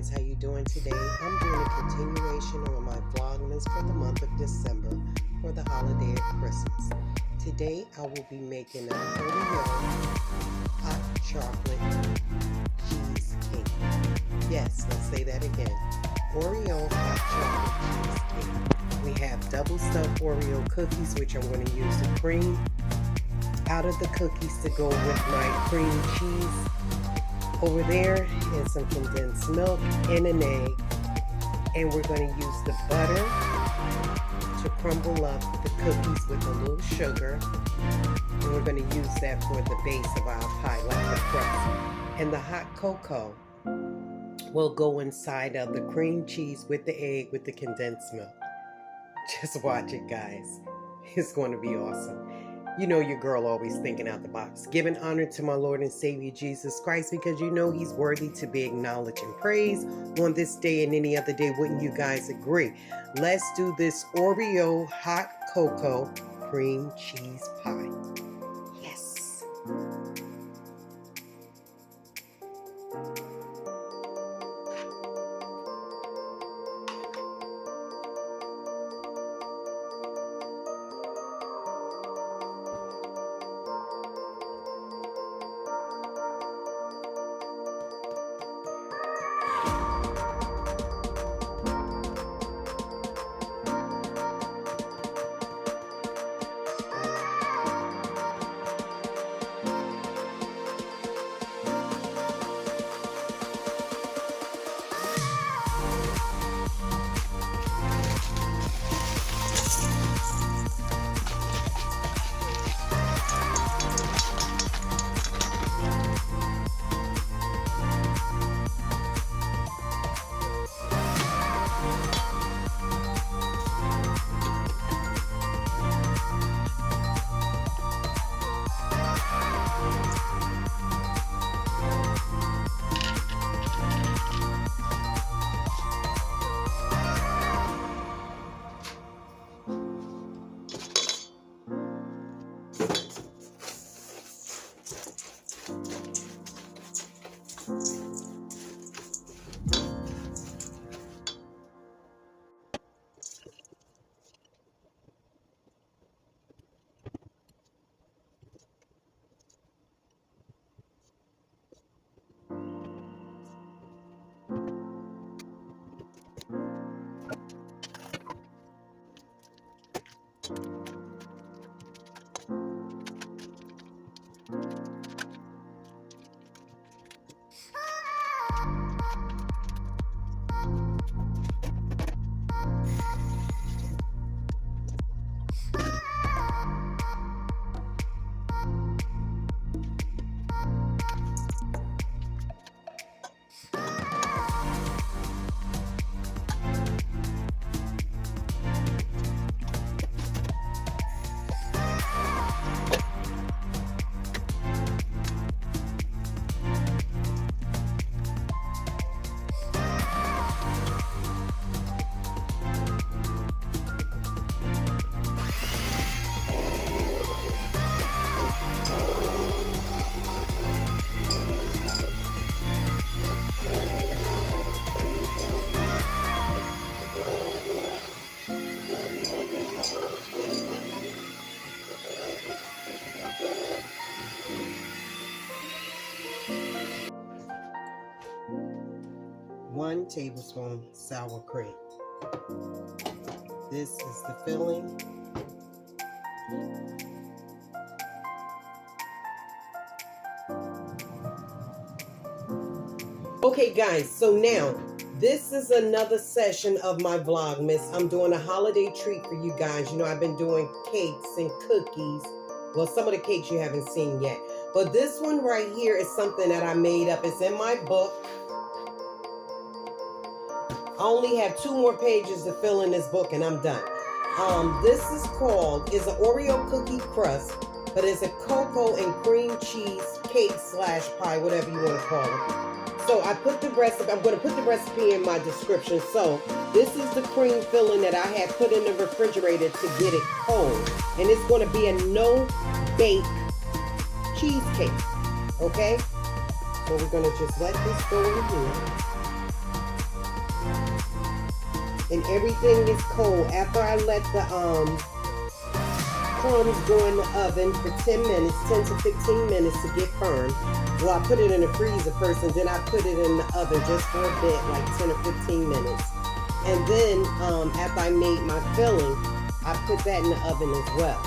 friends, how you doing today? I'm doing a continuation on my Vlogmas for the month of December for the holiday of Christmas. Today I will be making an Oreo hot chocolate cheesecake. Yes, let's say that again. Oreo hot chocolate cheesecake. We have double stuffed Oreo cookies, which I'm going to use the cream out of the cookies to go with my cream cheese over there, and some condensed milk and an egg, and we're going to use the butter to crumble up the cookies with a little sugar, and we're going to use that for the base of our pie, like the crust. And the hot cocoa will go inside of the cream cheese with the egg with the condensed milk. Just watch it, guys. It's going to be awesome. You know your girl always thinking out the box. Giving honor to my Lord and Savior Jesus Christ, because you know he's worthy to be acknowledged and praised on this day and any other day. Wouldn't you guys agree? Let's do this Oreo hot cocoa cream cheese pie. Yes. One tablespoon sour cream. This is the filling. Okay guys, so now this is another session of my Vlogmas. I'm doing a holiday treat for you guys. You know, I've been doing cakes and cookies. Well, some of the cakes you haven't seen yet. But this one right here is something that I made up. It's in my book. I only have 2 more pages to fill in this book and I'm done. This is an Oreo Cookie Crust, but it's a cocoa and cream cheese cake / pie, whatever you want to call it. So I put the recipe, I'm going to put the recipe in my description. So this is the cream filling that I had put in the refrigerator to get it cold. And it's going to be a no-bake cheesecake. Okay? So we're going to just let this go in here. and everything is cold. After I let the crumbs go in the oven for 10 minutes, 10 to 15 minutes to get firm. Well, I put it in the freezer first, and then I put it in the oven just for a bit, like 10 or 15 minutes. And then after I made my filling, I put that in the oven as well.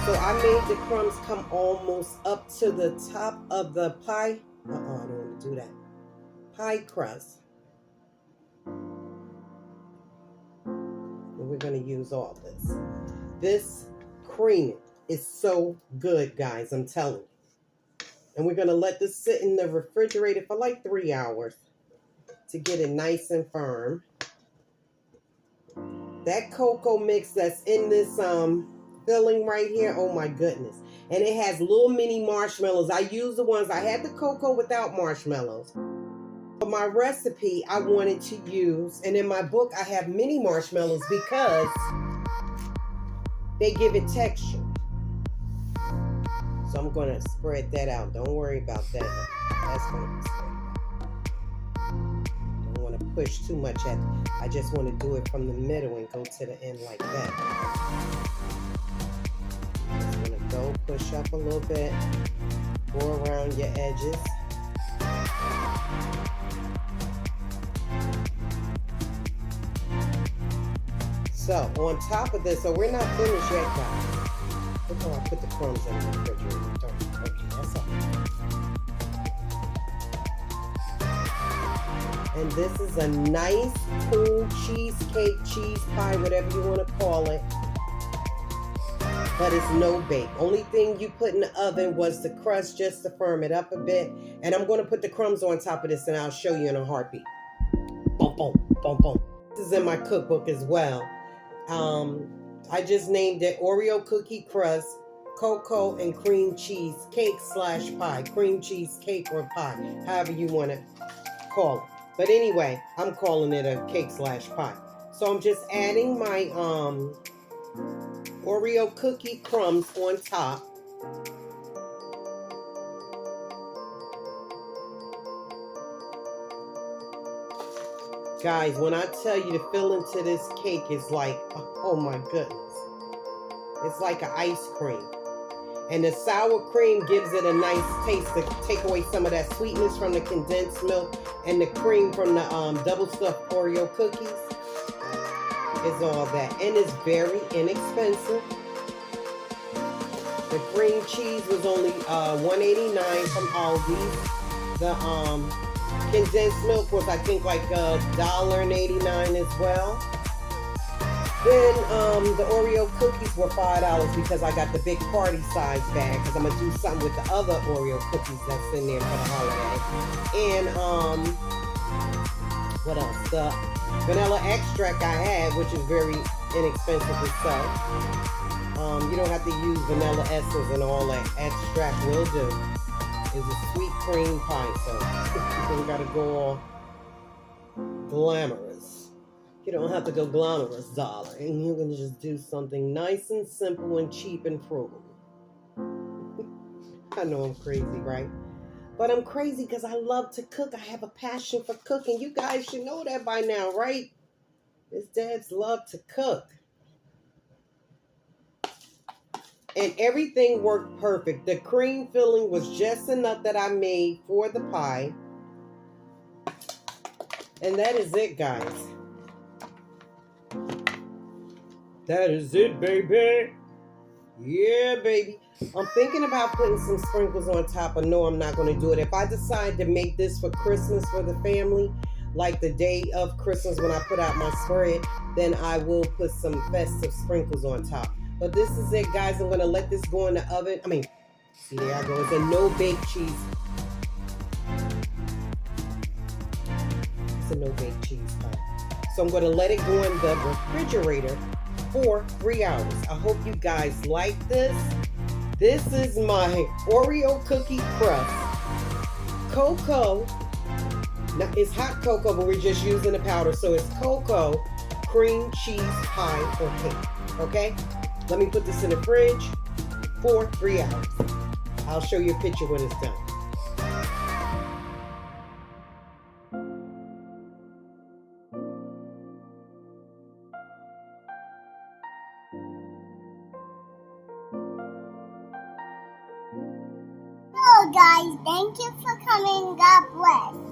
So I made the crumbs come almost up to the top of the pie. I don't want to do that. Pie crust. And we're going to use all this. This cream is so good, guys. I'm telling you. And we're going to let this sit in the refrigerator for like 3 hours to get it nice and firm. That cocoa mix that's in this filling right here, oh my goodness. And it has little mini marshmallows. I use the ones, I had the cocoa without marshmallows. For my recipe, I wanted to use, and in my book, I have mini marshmallows because they give it texture. So I'm going to spread that out. Don't worry about that. That's going to be spread out. Don't want to push too much at it. I just want to do it from the middle and go to the end like that. Just going to go push up a little bit. Go around your edges. So on top of this, so we're not finished yet, guys. Look how I put the crumbs in the refrigerator. Okay, that's all. And this is a nice, cool cheesecake, cheese pie, whatever you want to call it. But it's no bake. Only thing you put in the oven was the crust just to firm it up a bit. And I'm going to put the crumbs on top of this, and I'll show you in a heartbeat. Boom, boom, boom, boom. This is in my cookbook as well. I just named it Oreo Cookie Crust, Cocoa and Cream Cheese Cake / Pie. Cream cheese cake or pie, however you want to call it. But anyway, I'm calling it a cake / pie. So I'm just adding my Oreo cookie crumbs on top. Guys, when I tell you the filling to this cake is like, oh my goodness. It's like an ice cream. And the sour cream gives it a nice taste to take away some of that sweetness from the condensed milk, and the cream from the double stuffed Oreo cookies is all that. And it's very inexpensive. The cream cheese was only $1.89 from Aldi. The condensed milk was, I think, like $1.89 as well. Then the Oreo cookies were $5 because I got the big party size bag, because I'm going to do something with the other Oreo cookies that's in there for the holiday. And what else? The vanilla extract I had, which is very inexpensive itself. You don't have to use vanilla essence and all that. Extract will do. It's a sweet cream pie, so you don't got to go all glamorous. You don't have to go glamorous, darling. You can just do something nice and simple and cheap and frugal. I know I'm crazy, right? But I'm crazy because I love to cook. I have a passion for cooking. You guys should know that by now, right? Miss Debs love to cook. And everything worked perfect. The cream filling was just enough that I made for the pie. And that is it, guys. That is it, baby. Yeah, baby. I'm thinking about putting some sprinkles on top. I know I'm not going to do it. If I decide to make this for Christmas for the family, like the day of Christmas when I put out my spread, then I will put some festive sprinkles on top. But this is it, guys. I'm going to let this go in the oven. See, there I go. It's a no-bake cheese. It's a no-bake cheese pie. So I'm going to let it go in the refrigerator for 3 hours. I hope you guys like this. This is my Oreo Cookie Crust. Cocoa. Now, it's hot cocoa, but we're just using the powder. So it's cocoa, cream cheese pie or cake. Okay? Let me put this in the fridge for 3 hours. I'll show you a picture when it's done. guys. Thank you for coming. God bless.